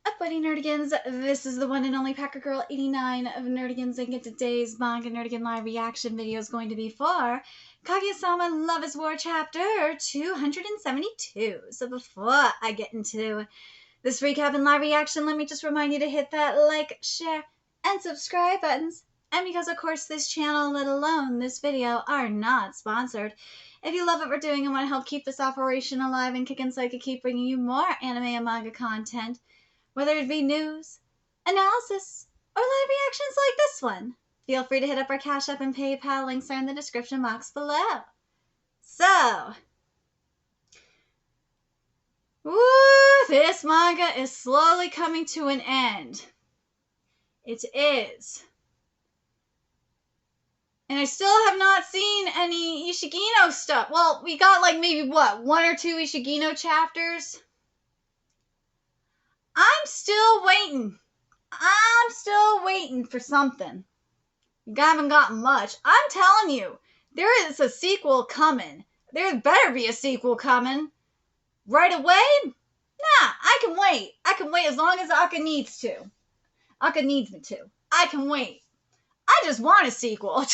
up, buddy nerdigans? This is the one and only Packer Girl 89 of Nerdigans, and today's Manga Nerdigan live reaction video is going to be for Kaguya-sama Love is War chapter 272. So before I get into this recap and live reaction, let me just remind you to hit that like, share, and subscribe buttons. And because of course this channel, let alone this video, are not sponsored, if you love what we're doing and want to help keep this operation alive and kicking so I can keep bringing you more anime and manga content, whether it be news, analysis, or live reactions like this one, feel free to hit up our Cash App and PayPal. Links are in the description box below. So, this manga is slowly coming to an end. It is. And I still have not seen any Ishigino stuff. Well, we got like maybe what, 1 or 2 Ishigino chapters? I'm still waiting. I'm still waiting for something. You haven't gotten much. I'm telling you, there is a sequel coming. There better be a sequel coming. Right away? Nah, I can wait. I can wait as long as Akka needs to. Akka needs me to. I can wait. I just want a sequel.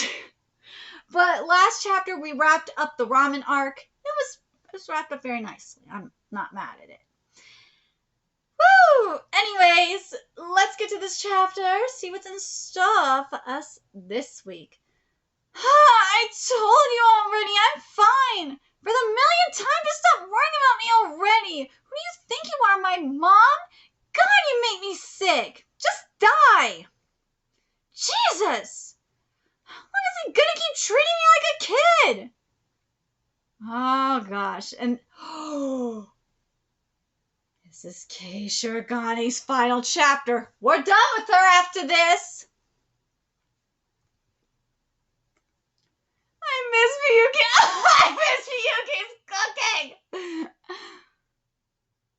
But last chapter we wrapped up the ramen arc. It was wrapped up very nicely. I'm not mad at it. Woo! Anyways, let's get to this chapter, see what's in store for us this week. I told you already, I'm fine. For the millionth time, just stop worrying about me already. Who do you think you are, my mom? God, you make me sick. Just die. Jesus. When is he gonna keep treating me like a kid? Oh, gosh. And, this is Kei Shiragani's final chapter. We're done with her after this. I miss Miyuki. I miss Miyuki's cooking.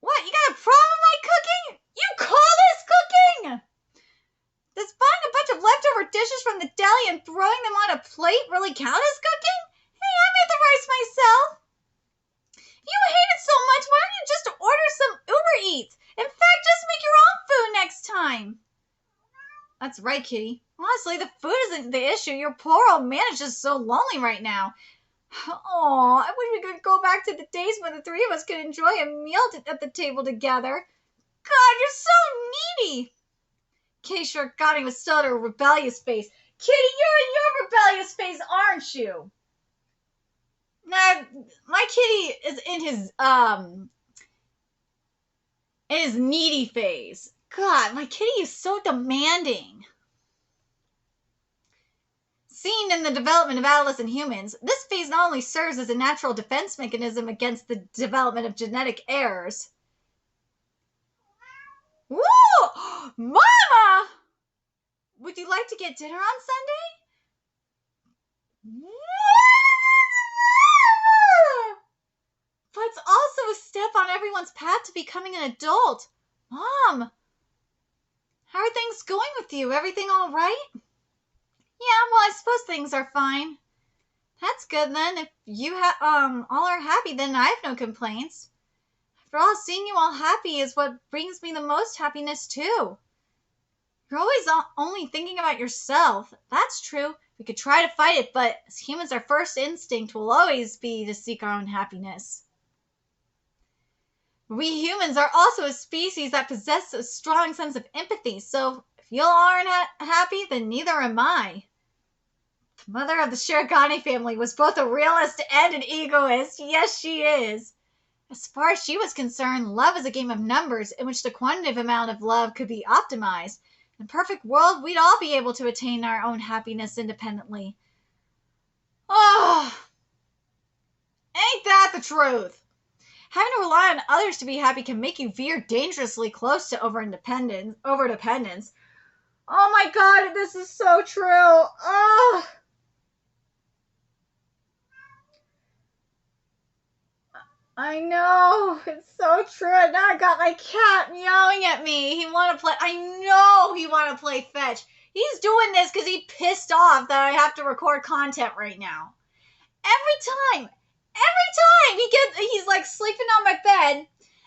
What? You got a problem with my cooking? You call this cooking? Does buying a bunch of leftover dishes from the deli and throwing them on a plate really count as cooking? Hey, I made the rice myself. If you hate it so much, why don't you just order some Uber Eats? In fact, just make your own food next time. That's right, Kitty. Honestly, the food isn't the issue. Your poor old man is just so lonely right now. Oh, I wish we could go back to the days when the three of us could enjoy a meal at the table together. God, you're so needy. Kei Shiragani was still at her rebellious phase. Kitty, you're in your rebellious phase, aren't you? Now, my kitty is in his needy phase. God, my kitty is so demanding. Seen in the development of adolescent humans, this phase not only serves as a natural defense mechanism against the development of genetic errors. Woo! Mama! Would you like to get dinner on Sunday? But it's also a step on everyone's path to becoming an adult. Mom, how are things going with you? Everything all right? Yeah, well, I suppose things are fine. That's good then. If you all are happy, then I have no complaints. After all, seeing you all happy is what brings me the most happiness too. You're always only thinking about yourself. That's true. We could try to fight it, but as humans, our first instinct will always be to seek our own happiness. We humans are also a species that possess a strong sense of empathy, so if you aren't happy, then neither am I. The mother of the Shiragani family was both a realist and an egoist. Yes, she is. As far as she was concerned, love is a game of numbers in which the quantitative amount of love could be optimized. In a perfect world, we'd all be able to attain our own happiness independently. Oh, ain't that the truth? Having to rely on others to be happy can make you veer dangerously close to overdependence. Oh my God, this is so true. Oh. I know, it's so true. Now I got my cat meowing at me. He want to play. I know he want to play fetch. He's doing this because he pissed off that I have to record content right now. Every time he's like sleeping on my bed,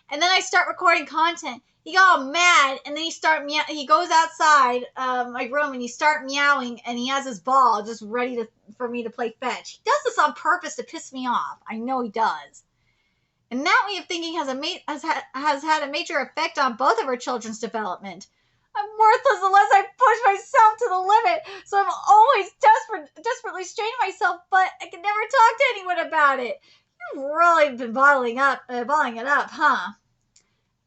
and then I start recording content, he got all mad, and then he goes outside my room, and he start meowing, and he has his ball just ready for me to play fetch. He does this on purpose to piss me off. I know he does. And that way of thinking has had a major effect on both of our children's development. I'm worthless unless I push myself to the limit, so I'm always desperately straining myself, but I can never talk to anyone about it. You've really been bottling it up, huh? At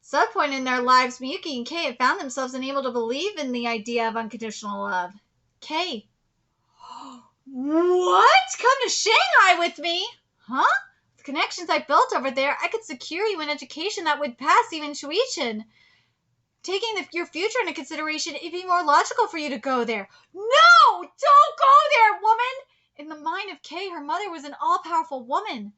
some point in their lives, Miyuki and Kei had found themselves unable to believe in the idea of unconditional love. Kei, what? Come to Shanghai with me? Huh? With the connections I built over there, I could secure you an education that would pass even Shueishin. Taking your future into consideration, it'd be more logical for you to go there. No! Don't go there, woman! In the mind of Kei, her mother was an all-powerful woman.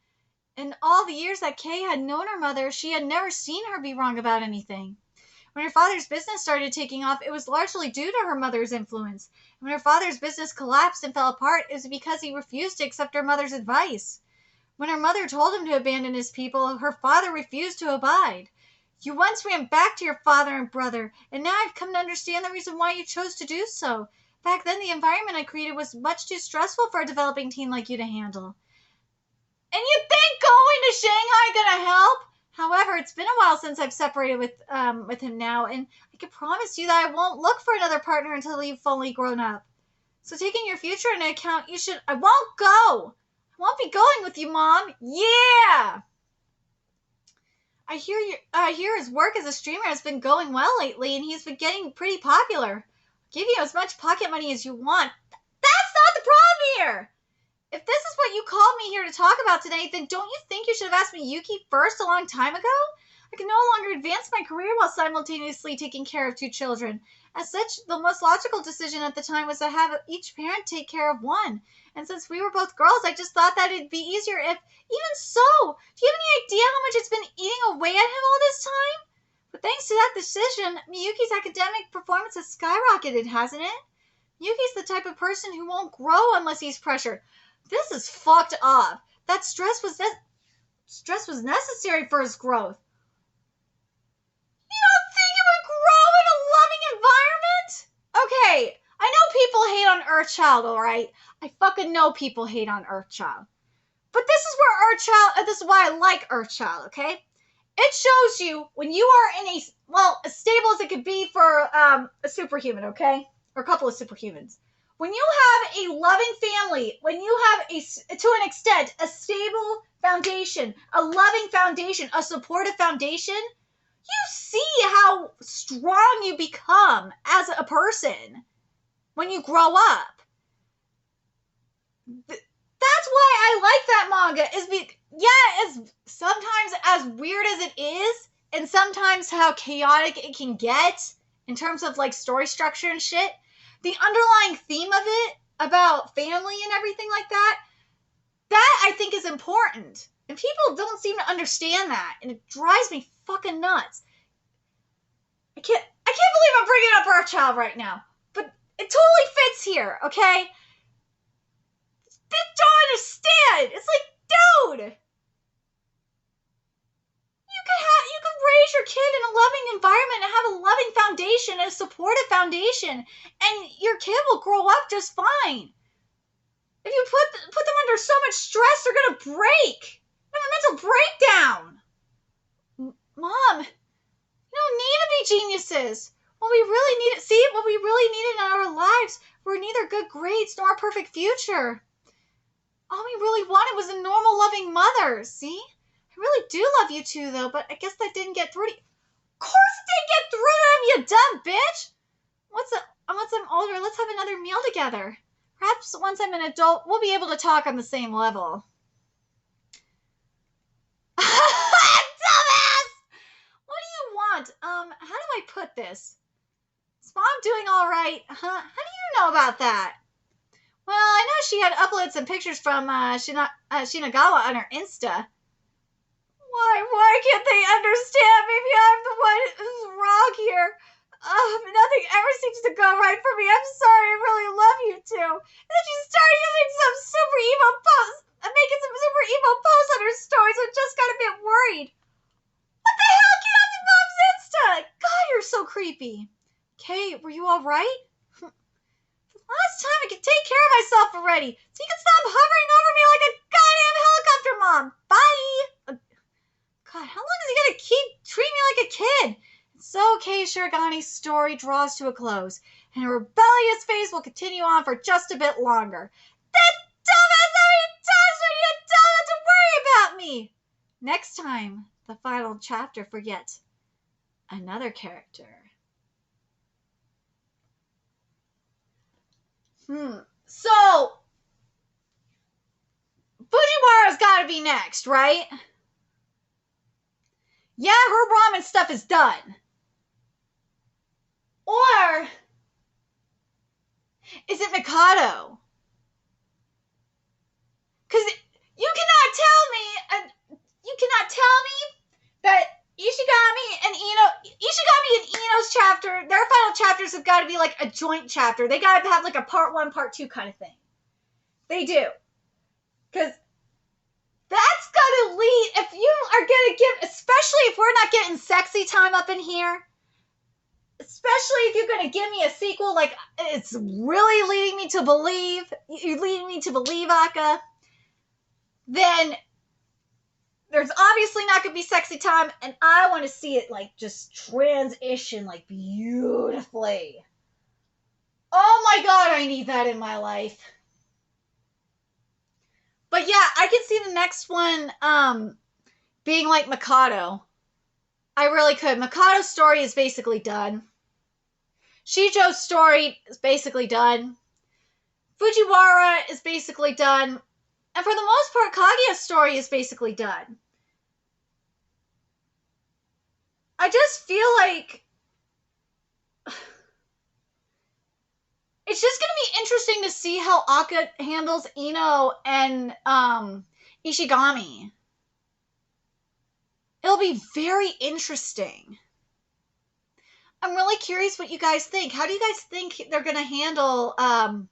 In all the years that Kei had known her mother, she had never seen her be wrong about anything. When her father's business started taking off, it was largely due to her mother's influence. When her father's business collapsed and fell apart, it was because he refused to accept her mother's advice. When her mother told him to abandon his people, her father refused to abide. You once ran back to your father and brother, and now I've come to understand the reason why you chose to do so. Back then, the environment I created was much too stressful for a developing teen like you to handle. And you think going to Shanghai gonna help? However, it's been a while since I've separated with him now, and I can promise you that I won't look for another partner until you've fully grown up. So taking your future into account, I won't go! I won't be going with you, Mom! Yeah! I hear his work as a streamer has been going well lately, and he's been getting pretty popular. I'll give you as much pocket money as you want. That's not the problem here! If this is what you called me here to talk about today, then don't you think you should have asked Miyuki first a long time ago? I can no longer advance my career while simultaneously taking care of 2 children. As such, the most logical decision at the time was to have each parent take care of one. And since we were both girls, I just thought that it'd be easier if... Even so, do you have any idea how much it's been eating away at him all this time? But thanks to that decision, Miyuki's academic performance has skyrocketed, hasn't it? Miyuki's the type of person who won't grow unless he's pressured. This is fucked up. That stress was necessary for his growth. You don't think it would grow in a loving environment? Okay, I know people hate on Earthchild, alright? I fucking know people hate on Earthchild. But this is why I like Earthchild, okay? It shows you when you are in as stable as it could be for a superhuman, okay? Or a couple of superhumans. When you have a loving family, when you have to an extent, a stable foundation, a loving foundation, a supportive foundation, you see how strong you become as a person when you grow up. That's why I like that manga. As sometimes as weird as it is, and sometimes how chaotic it can get in terms of like story structure and shit, the underlying theme of it about family and everything like that I think is important. And people don't seem to understand that, and it drives me fucking nuts. I can't believe I'm bringing up Earthchild right now, but it totally fits here, okay? Bitch don't understand. It's like, dude, you could raise your kid in a loving environment and have a loving foundation, a supportive foundation, and your kid will grow up just fine. If you put them under so much stress, they're gonna break. Have a mental breakdown. Mom, you don't need to be geniuses. What we really needed in our lives were neither good grades nor a perfect future. All we really wanted was a normal, loving mother, see? I really do love you two, though, but I guess that didn't get through to you. Of course it didn't get through to them, you dumb bitch! Once I'm older, let's have another meal together. Perhaps once I'm an adult, we'll be able to talk on the same level. Dumbass! What do you want? How do I put this? Is Mom doing all right? Huh? How do you know about that? Well, I know she had uploaded some pictures from Shinagawa on her Insta. Why can't they understand? Maybe I'm the one who's wrong here. Nothing ever seems to go right for me. I'm sorry, I really love you two. And then she started using some super emo posts, making some super emo posts on her stories, so I just got a bit worried. What the hell? Get off the Mom's Insta! God, you're so creepy. Kate, were you all right? Last time I could take care of myself already, so you can stop hovering over me like a goddamn helicopter mom. Bye. God, how long is he gonna keep treating me like a kid? So Kei Shiragani's story draws to a close, and her rebellious phase will continue on for just a bit longer. That dumbass already tells me you don't have to worry about me. Next time, the final chapter for yet another character. So Fujiwara's got to be next, right? Yeah, her ramen stuff is done. Or is it Mikado? Because you cannot tell me that Ishigami and Ino's chapter, their final chapters have got to be like a joint chapter. They got to have like a part 1, part 2 kind of thing. They do. Because that's going to lead, if you are going to give, especially if we're not getting sexy time up in here, especially if you're going to give me a sequel, like it's really leading me to believe, Aka, then there's obviously not going to be sexy time, and I want to see it like just transition like beautifully. Oh my god, I need that in my life. But yeah, I can see the next one being like Mikado. I really could. Mikado's story is basically done. Shijo's story is basically done. Fujiwara is basically done. And for the most part, Kaguya's story is basically done. I just feel like it's just going to be interesting to see how Aka handles Ino and Ishigami. It'll be very interesting. I'm really curious what you guys think. How do you guys think they're going to handle, how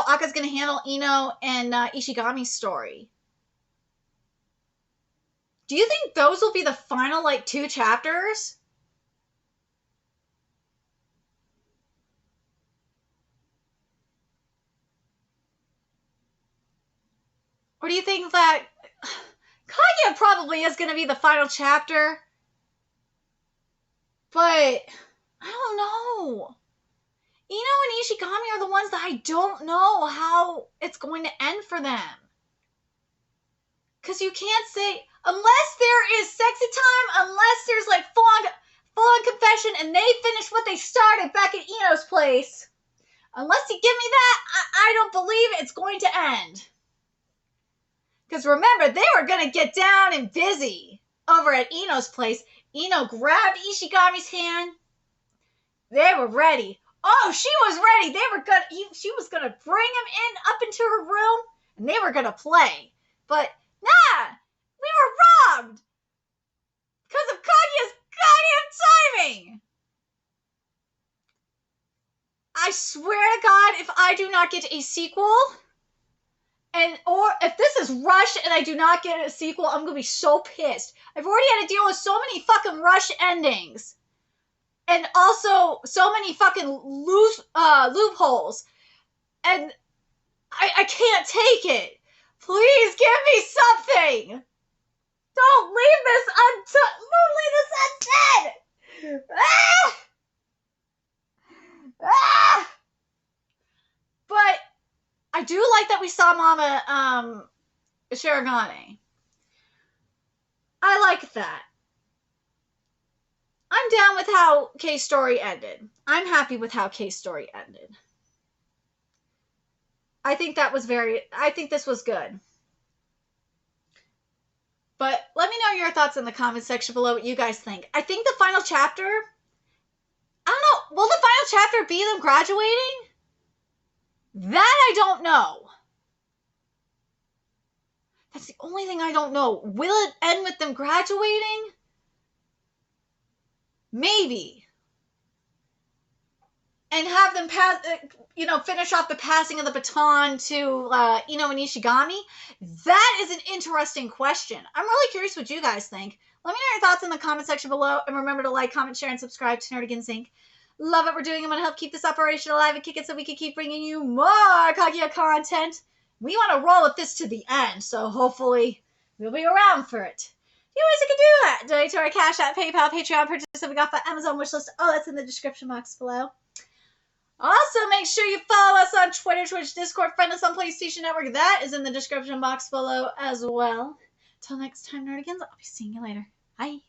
Aka's going to handle Ino and Ishigami's story? Do you think those will be the final, 2 chapters? Or do you think that Kaguya probably is going to be the final chapter? But I don't know. Ino and Ishigami are the ones that I don't know how it's going to end for them. Because you can't say, unless there is sexy time, unless there's full-on confession and they finish what they started back at Ino's place, unless you give me that, I don't believe it's going to end. Because remember, they were going to get down and busy over at Ino's place. Ino grabbed Ishigami's hand. They were ready. Oh, she was ready. She was going to bring him up into her room, and they were going to play. But, nah, we were robbed because of Kaguya's goddamn timing. I swear to God, if I do not get a sequel, or if this is rushed and I do not get a sequel, I'm going to be so pissed. I've already had to deal with so many fucking rush endings. And also so many fucking loopholes. And I can't take it. Please give me something. Don't leave this undead. Ah! Ah! But I do like that we saw Mama Shiragane. I like that. I'm down with how Kei's story ended. I'm happy with how Kei's story ended. I think this was good. But let me know your thoughts in the comment section below what you guys think. I think the final chapter, I don't know, will the final chapter be them graduating? That I don't know. That's the only thing I don't know. Will it end with them graduating? Maybe. And have them finish off the passing of the baton to Ino and Ishigami? That is an interesting question. I'm really curious what you guys think. Let me know your thoughts in the comment section below, and remember to like, comment, share, and subscribe to Nerdigans Inc. Love what we're doing. I'm going to help keep this operation alive and kick it so we can keep bringing you more Kaguya content. We want to roll with this to the end, so hopefully we'll be around for it. You ways you can do that. Donate to our Cash App, PayPal, Patreon, purchase that we got for Amazon wishlist. All that's in the description box below. Also, make sure you follow us on Twitter, Twitch, Discord, friend us on PlayStation Network. That is in the description box below as well. Till next time, Nerdigans, I'll be seeing you later. Bye.